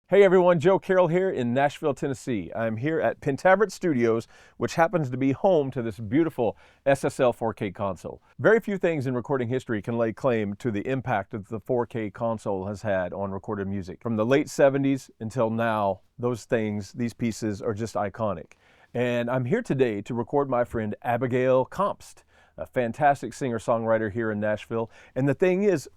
Hey everyone, Joe Carrell here in Nashville, Tennessee. I'm here at Pentavarit Studios, which happens to be home to this beautiful SSL 4K console. Very few things in recording history can lay claim to the impact that the 4K console has had on recorded music. From the late 70s until now, these pieces are just iconic. And I'm here today to record my friend Abigayle Kompst, a fantastic singer-songwriter here in Nashville. And the thing is,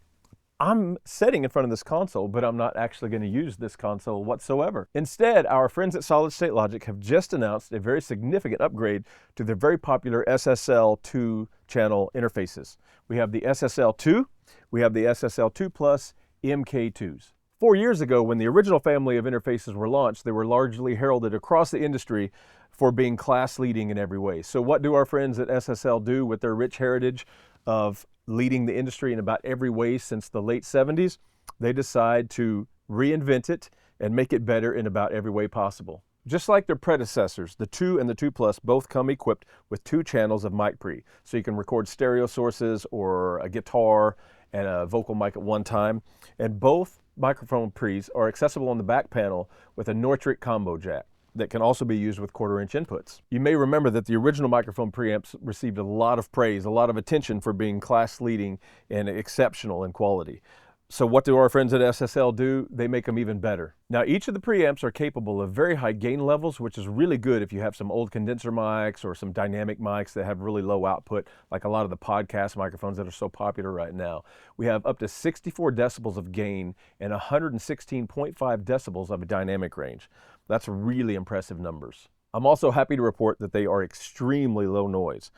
I'm sitting in front of this console, but I'm not actually going to use this console whatsoever. Instead, our friends at Solid State Logic have just announced a very significant upgrade to their very popular SSL 2 channel interfaces. We have the SSL 2, we have the SSL 2 Plus MKIIs. 4 years ago, when the original family of interfaces were launched, they were largely heralded across the industry for being class leading in every way. So what do our friends at SSL do with their rich heritage of leading the industry in about every way since the late 70s? They decide to reinvent it and make it better in about every way possible. Just like their predecessors, the 2 and the 2 Plus both come equipped with 2 channels of mic pre. So you can record stereo sources or a guitar and a vocal mic at one time. And both microphone pre's are accessible on the back panel with a Nortric combo jack that can also be used with 1/4-inch inputs. You may remember that the original microphone preamps received a lot of praise, a lot of attention for being class leading and exceptional in quality. So what do our friends at SSL do? They make them even better. Now each of the preamps are capable of very high gain levels, which is really good if you have some old condenser mics or some dynamic mics that have really low output, like a lot of the podcast microphones that are so popular right now. We have up to 64 decibels of gain and 116.5 decibels of a dynamic range. That's really impressive numbers. I'm also happy to report that they are extremely low noise.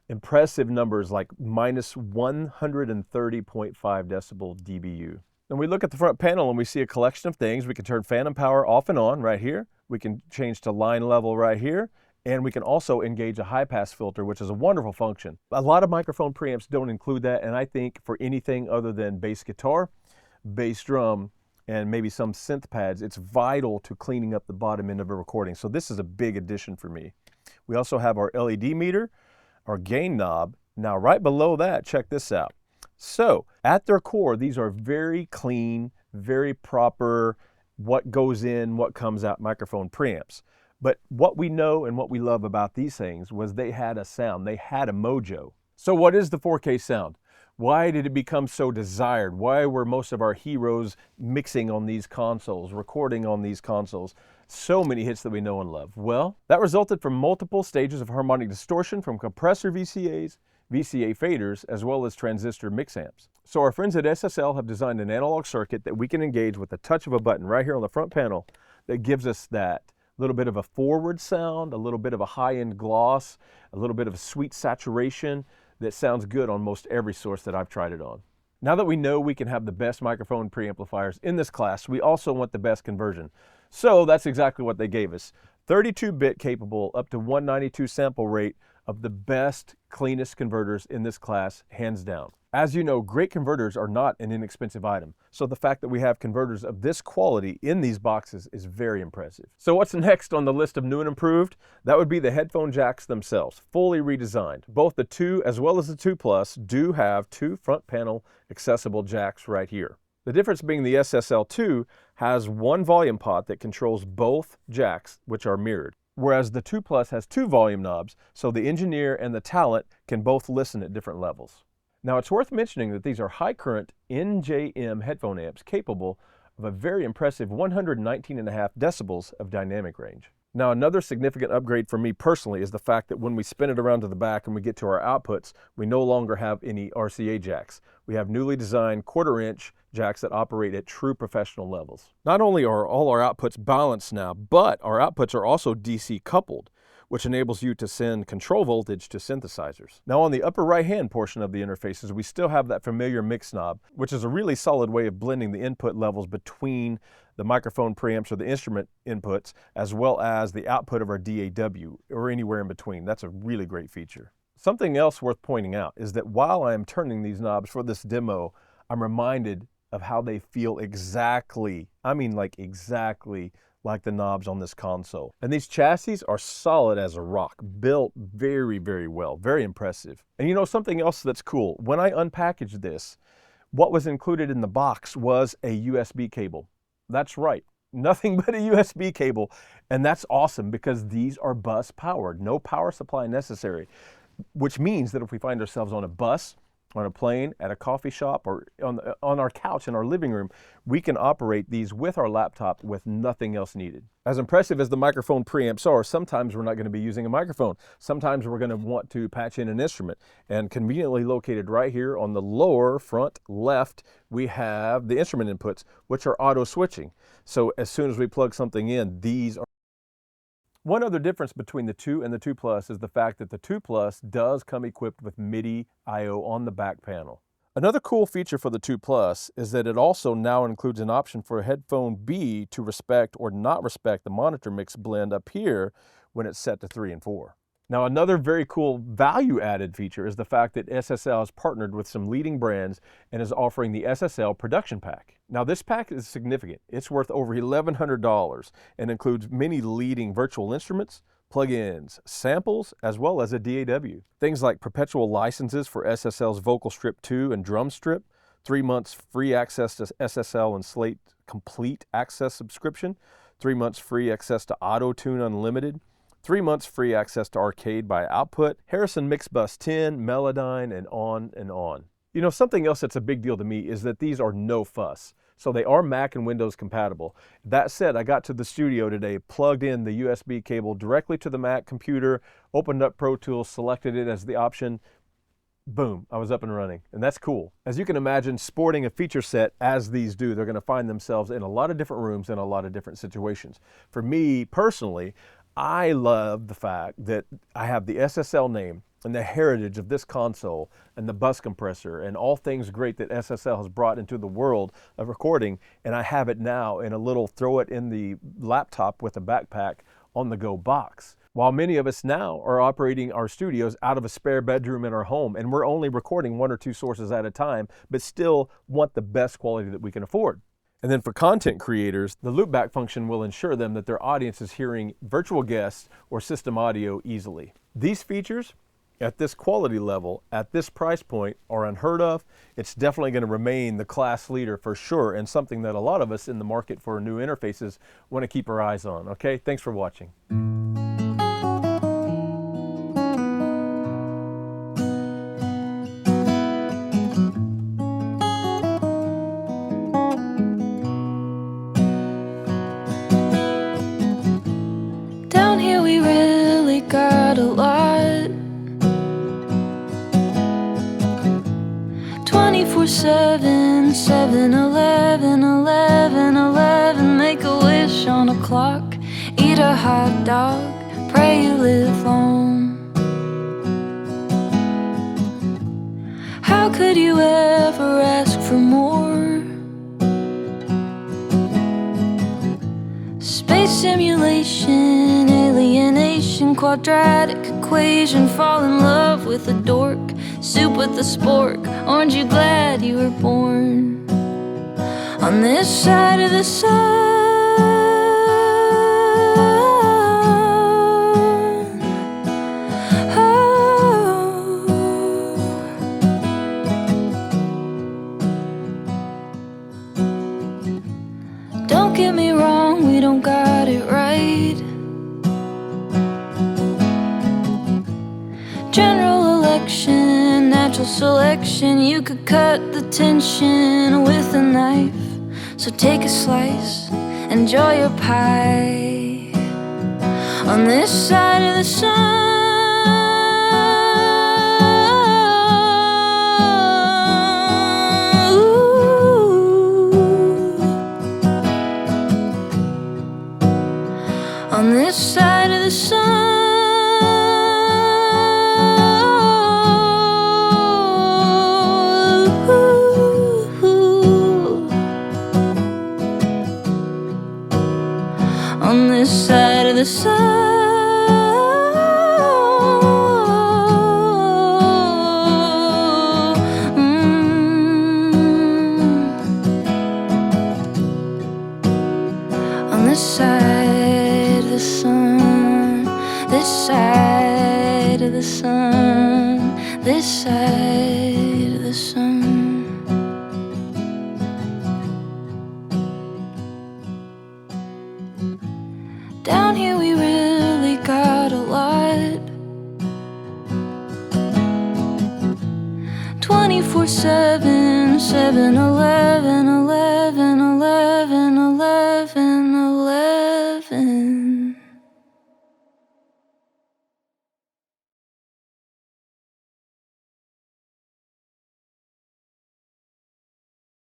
Impressive numbers like minus 130.5 decibel dBu. And we look at the front panel and we see a collection of things. We can turn phantom power off and on right here. We can change to line level right here. And we can also engage a high pass filter, which is a wonderful function. A lot of microphone preamps don't include that. And I think for anything other than bass guitar, bass drum, and maybe some synth pads, it's vital to cleaning up the bottom end of a recording. So this is a big addition for me. We also have our LED meter, our gain knob. Now right below that, check this out. So at their core, these are very clean, very proper, what goes in, what comes out microphone preamps. But what we know and what we love about these things was they had a sound, they had a mojo. So what is the 4K sound? Why did it become so desired? Why were most of our heroes mixing on these consoles, recording on these consoles? So many hits that we know and love. Well, that resulted from multiple stages of harmonic distortion from compressor VCAs, VCA faders, as well as transistor mix amps. So our friends at SSL have designed an analog circuit that we can engage with the touch of a button right here on the front panel that gives us that little bit of a forward sound, a little bit of a high-end gloss, a little bit of a sweet saturation that sounds good on most every source that I've tried it on. Now that we know we can have the best microphone preamplifiers in this class, we also want the best conversion. So that's exactly what they gave us. 32-bit capable up to 192 sample rate of the best, cleanest converters in this class, hands down. As you know, great converters are not an inexpensive item. So the fact that we have converters of this quality in these boxes is very impressive. So what's next on the list of new and improved? That would be the headphone jacks themselves, fully redesigned. Both the 2 as well as the 2 Plus do have 2 front panel accessible jacks right here. The difference being the SSL 2 has 1 volume pot that controls both jacks, which are mirrored, whereas the 2 Plus has 2 volume knobs, so the engineer and the talent can both listen at different levels. Now it's worth mentioning that these are high current NJM headphone amps capable of a very impressive 119.5 decibels of dynamic range. Now another significant upgrade for me personally is the fact that when we spin it around to the back and we get to our outputs, we no longer have any RCA jacks. We have newly designed 1/4-inch jacks that operate at true professional levels. Not only are all our outputs balanced now, but our outputs are also DC coupled, which enables you to send control voltage to synthesizers. Now on the upper right-hand portion of the interfaces, we still have that familiar mix knob, which is a really solid way of blending the input levels between the microphone preamps or the instrument inputs, as well as the output of our DAW, or anywhere in between. That's a really great feature. Something else worth pointing out is that while I am turning these knobs for this demo, I'm reminded of how they feel exactly, I mean like exactly, like the knobs on this console. And these chassis are solid as a rock, built very, very well, very impressive. And you know something else that's cool, when I unpackaged this, what was included in the box was a USB cable. That's right, nothing but a USB cable. And that's awesome because these are bus powered, no power supply necessary, which means that if we find ourselves on a bus, on a plane, at a coffee shop, or on our couch in our living room, we can operate these with our laptop with nothing else needed. As impressive as the microphone preamps are, sometimes we're not going to be using a microphone. Sometimes we're going to want to patch in an instrument. And conveniently located right here on the lower front left, we have the instrument inputs, which are auto switching. So as soon as we plug something in, these are. One other difference between the 2 and the 2 Plus is the fact that the 2 Plus does come equipped with MIDI I/O on the back panel. Another cool feature for the 2 Plus is that it also now includes an option for a Headphone B to respect or not respect the monitor mix blend up here when it's set to 3 and 4. Now, another very cool value-added feature is the fact that SSL has partnered with some leading brands and is offering the SSL Production Pack. Now, this pack is significant. It's worth over $1,100 and includes many leading virtual instruments, plugins, samples, as well as a DAW. Things like perpetual licenses for SSL's Vocal Strip 2 and Drum Strip, 3 months free access to SSL and Slate Complete Access subscription, 3 months free access to Auto Tune Unlimited, 3 months free access to Arcade by Output, Harrison Mixbus 10, Melodyne, and on and on. You know, something else that's a big deal to me is that these are no fuss. So they are Mac and Windows compatible. That said, I got to the studio today, plugged in the USB cable directly to the Mac computer, opened up Pro Tools, selected it as the option. Boom, I was up and running, and that's cool. As you can imagine, sporting a feature set as these do, they're going to find themselves in a lot of different rooms in a lot of different situations. For me personally, I love the fact that I have the SSL name and the heritage of this console and the bus compressor and all things great that SSL has brought into the world of recording, and I have it now in a little throw it in the laptop with a backpack on the go box. While many of us now are operating our studios out of a spare bedroom in our home, and we're only recording 1 or 2 sources at a time, but still want the best quality that we can afford. And then for content creators, the loopback function will ensure them that their audience is hearing virtual guests or system audio easily. These features, at this quality level, at this price point, are unheard of. It's definitely going to remain the class leader for sure, and something that a lot of us in the market for new interfaces want to keep our eyes on. Okay, thanks for watching. Down here we really got a lot. 24/7, 7-Eleven, 11-11. Make a wish on a clock, eat a hot dog, pray you live long. How could you ever ask for more? Space simulation, alienation, quadratic equation, fall in love with a dork, soup with a spork, aren't you glad you were born on this side of the sun? Don't get me wrong, we don't got it right. General election, natural selection, you could cut the tension with a knife. So take a slice, enjoy your pie on this side of the sun. On this side of the sun. On this side of the sun. 24/7, 7-Eleven.